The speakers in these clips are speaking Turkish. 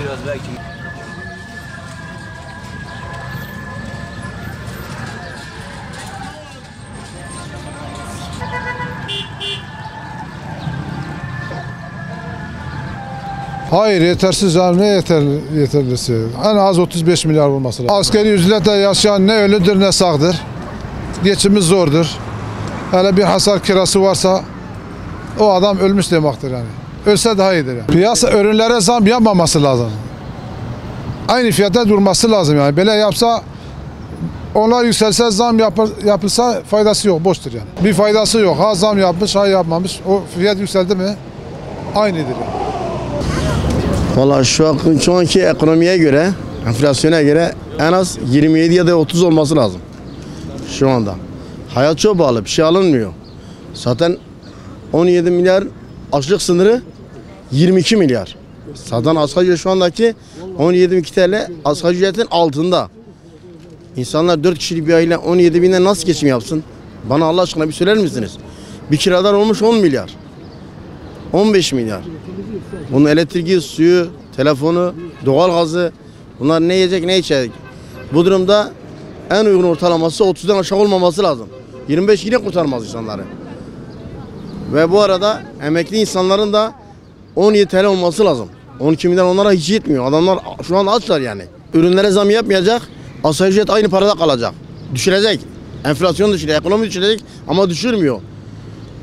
biraz belki. Hayır, yetersiz yani, ne yeterlisi? En az 35 milyar olması lazım. Askeri ücretle yaşayan ne ölüdür ne sağdır. Geçimi zordur. Hele bir hasar kirası varsa o adam ölmüş demektir yani. Ölse daha iyidir yani. Piyasa ürünlere zam yapmaması lazım. Aynı fiyata durması lazım yani. Böyle yapsa, onlar yükselse, zam yapılsa faydası yok, boştur yani. Bir faydası yok. Ha zam yapmış, ha yapmamış. O fiyat yükseldi mi aynıdır yani. Valla şu anki ekonomiye göre, enflasyona göre en az 27 ya da 30 olması lazım. Şu anda. Hayat çok pahalı, bir şey alınmıyor. Zaten 17 milyar açlık sınırı 22 milyar. Zaten asgari ücret şu andaki 17.000 TL asgari ücretin altında. İnsanlar 4 kişilik bir aile 17 binden nasıl geçim yapsın? Bana Allah aşkına bir söyler misiniz? Bir kiradan olmuş 10 milyar. 15 milyar. Bunun elektriği, suyu, telefonu, doğalgazı, bunlar ne yiyecek ne içecek. Bu durumda en uygun ortalaması 30'dan aşağı olmaması lazım. 25 yine kurtarmaz insanları. Ve bu arada emekli insanların da 17 TL olması lazım. 12 milyar onlara hiç yetmiyor. Adamlar şu an açlar yani. Ürünlere zam yapmayacak, asgari ücret aynı parada kalacak. Düşürecek. Enflasyon düşürecek, ekonomi düşürecek ama düşürmüyor.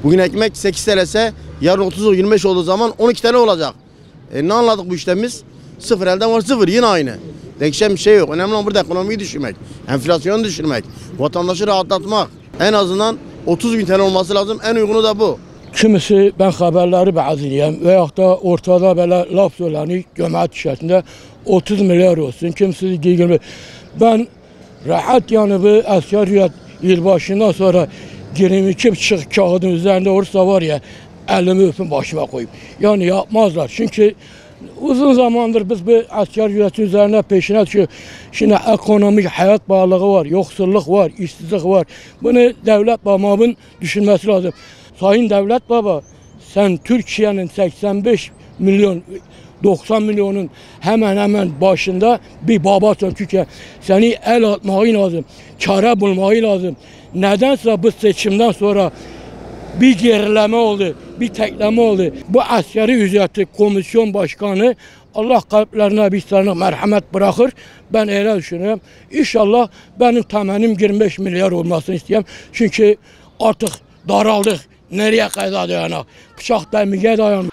Bugün ekmek 8 TL ise yarın 30-25 olduğu zaman 12 TL olacak. Ne anladık bu işlemimiz? Sıfır elden var sıfır, yine aynı. Değişen bir şey yok. Önemli olan burada ekonomiyi düşürmek, enflasyonu düşürmek, vatandaşı rahatlatmak. En azından 30.000 TL olması lazım. En uygunu da bu. Kimisi ben haberleri bəziliyəm veyahut da ortada belə laf söylənir cəmiyyət içərisində 30 milyar olsun. Kimisi 20. Ben rahat yani bu askeriyet yılbaşından sonra 22,5 kağıdın üzerinde olursa var ya elimi öpün başıma koyup. Yani yapmazlar çünkü uzun zamandır biz bu askeriyeti üzerine peşine düşüyor. Şimdi ekonomik hayat bağlılığı var, yoksulluk var, işsizlik var. Bunu devlet babamın düşünmesi lazım. Sayın Devlet Baba, sen Türkiye'nin 85 milyon, 90 milyonun hemen başında bir babasın Türkiye. Seni el atmayı lazım, çare bulmayı lazım. Nedense bu seçimden sonra bir gerileme oldu, bir tekleme oldu. Bu askeri ücreti komisyon başkanı Allah kalplerine vicdanına merhamet bırakır. Ben öyle düşünüyorum. İnşallah benim temennim 25 milyar olmasını istiyorum. Çünkü artık daraldık. Nereye kadar dayanak? Bıçak demire dayanmış.